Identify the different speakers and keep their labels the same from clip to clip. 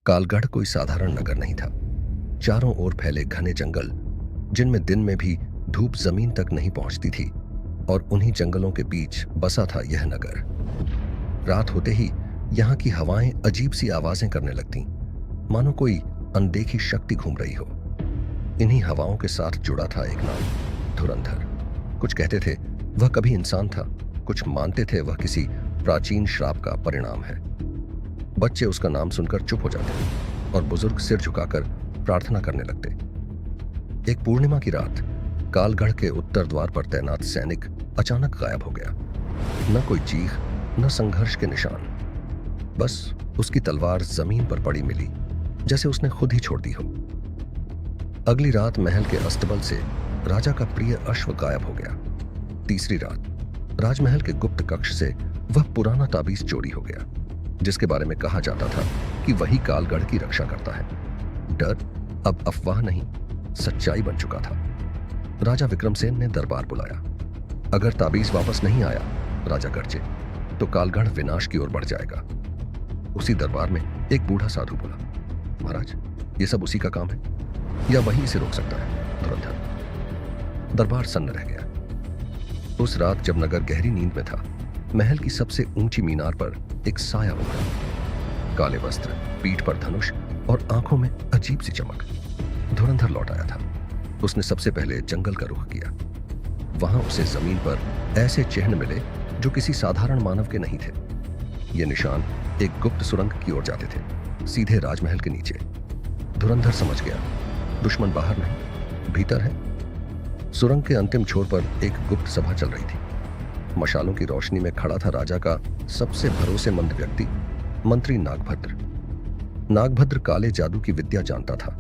Speaker 1: कालगढ़ कोई साधारण नगर नहीं था। चारों ओर फैले घने जंगल, जिनमें दिन में भी धूप जमीन तक नहीं पहुंचती थी, और उन्हीं जंगलों के बीच बसा था यह नगर। रात होते ही यहाँ की हवाएं अजीब सी आवाजें करने लगतीं, मानो कोई अनदेखी शक्ति घूम रही हो। इन्हीं हवाओं के साथ जुड़ा था एक नाम, धुरंधर। कुछ कहते थे वह कभी इंसान था, कुछ मानते थे वह किसी प्राचीन श्राप का परिणाम है। बच्चे उसका नाम सुनकर चुप हो जाते और बुजुर्ग सिर झुकाकर प्रार्थना करने लगते। एक पूर्णिमा की रात कालगढ़ के उत्तर द्वार पर तैनात सैनिक अचानक गायब हो गया। न कोई चीख, न संघर्ष के निशान, बस उसकी तलवार जमीन पर पड़ी मिली, जैसे उसने खुद ही छोड़ दी हो। अगली रात महल के अस्तबल से राजा का प्रिय अश्व गायब हो गया। तीसरी रात राजमहल के गुप्त कक्ष से वह पुराना ताबीज चोरी हो गया, जिसके बारे में कहा जाता था कि वही कालगढ़ की रक्षा करता है। डर अब अफवाह नहीं, सच्चाई बन चुका था। राजा विक्रमसेन ने दरबार बुलाया। अगर ताबीज वापस नहीं आया, राजा गरजे, तो कालगढ़ विनाश की ओर बढ़ जाएगा। उसी दरबार में एक बूढ़ा साधु बोला, महाराज, ये सब उसी का काम है, या वही इसे रोक सकता है, धुरंधर। दरबार सन्न रह गया। उस रात जब नगर गहरी नींद में था, महल की सबसे ऊंची मीनार पर एक साया उभरा। काले वस्त्र, पीठ पर धनुष और आंखों में अजीब सी चमक। धुरंधर लौट आया था। उसने सबसे पहले जंगल का रुख किया। वहां उसे जमीन पर ऐसे चिन्ह मिले जो किसी साधारण मानव के नहीं थे। ये निशान एक गुप्त सुरंग की ओर जाते थे, सीधे राजमहल के नीचे। धुरंधर समझ गया, दुश्मन बाहर नहीं, भीतर है। सुरंग के अंतिम छोर पर एक गुप्त सभा चल रही थी। मशालों की रोशनी में खड़ा था राजा का सबसे भरोसेमंद व्यक्ति, मंत्री नागभद्र। नागभद्र काले जादू की विद्या जानता था।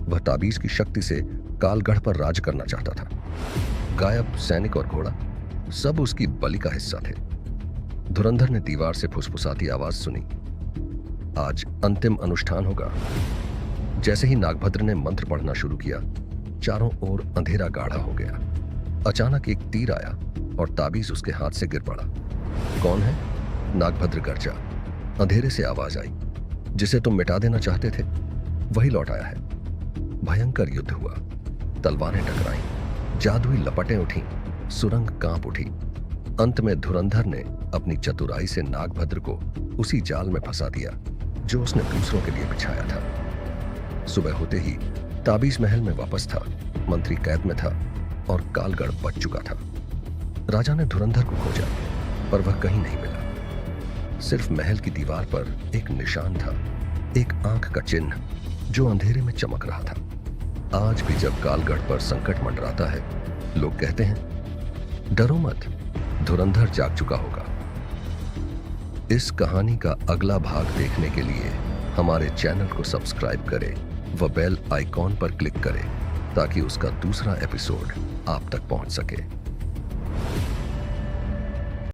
Speaker 1: वह ताबीज की शक्ति से कालगढ़ पर राज करना चाहता था। गायब सैनिक और घोड़ा सब उसकी बलि का हिस्सा थे। धुरंधर ने दीवार से फुसफुसाती आवाज सुनी, आज अंतिम अनुष्ठान होगा। जैसे ही नागभद्र ने मंत्र पढ़ना शुरू किया, चारों ओर अंधेरा गाढ़ा हो गया। अचानक एक तीर आया और ताबीज उसके हाथ से गिर पड़ा। कौन है? नागभद्र गरजा। अंधेरे से आवाज आई, जिसे तुम मिटा देना चाहते थे, वही लौट आया है। भयंकर युद्ध हुआ। तलवारें टकराईं, जादुई लपटें उठीं, सुरंग कांप उठी। अंत में धुरंधर ने अपनी चतुराई से नागभद्र को उसी जाल में फंसा दिया जो उसने दूसरों के लिए बिछाया था। सुबह होते ही ताबीज महल में वापस था, मंत्री कैद में था और कालगढ़ बच चुका था। राजा ने धुरंधर को खोजा, पर वह कहीं नहीं मिला। सिर्फ महल की दीवार पर एक निशान था, एक आंख का चिन्ह जो अंधेरे में चमक रहा था। आज भी जब कालगढ़ पर संकट मंडराता है, लोग कहते हैं, डरो मत, धुरंधर जाग चुका होगा। इस कहानी का अगला भाग देखने के लिए हमारे चैनल को सब्सक्राइब करें व बेल आइकॉन पर क्लिक करें, ताकि उसका दूसरा एपिसोड आप तक पहुंच सके।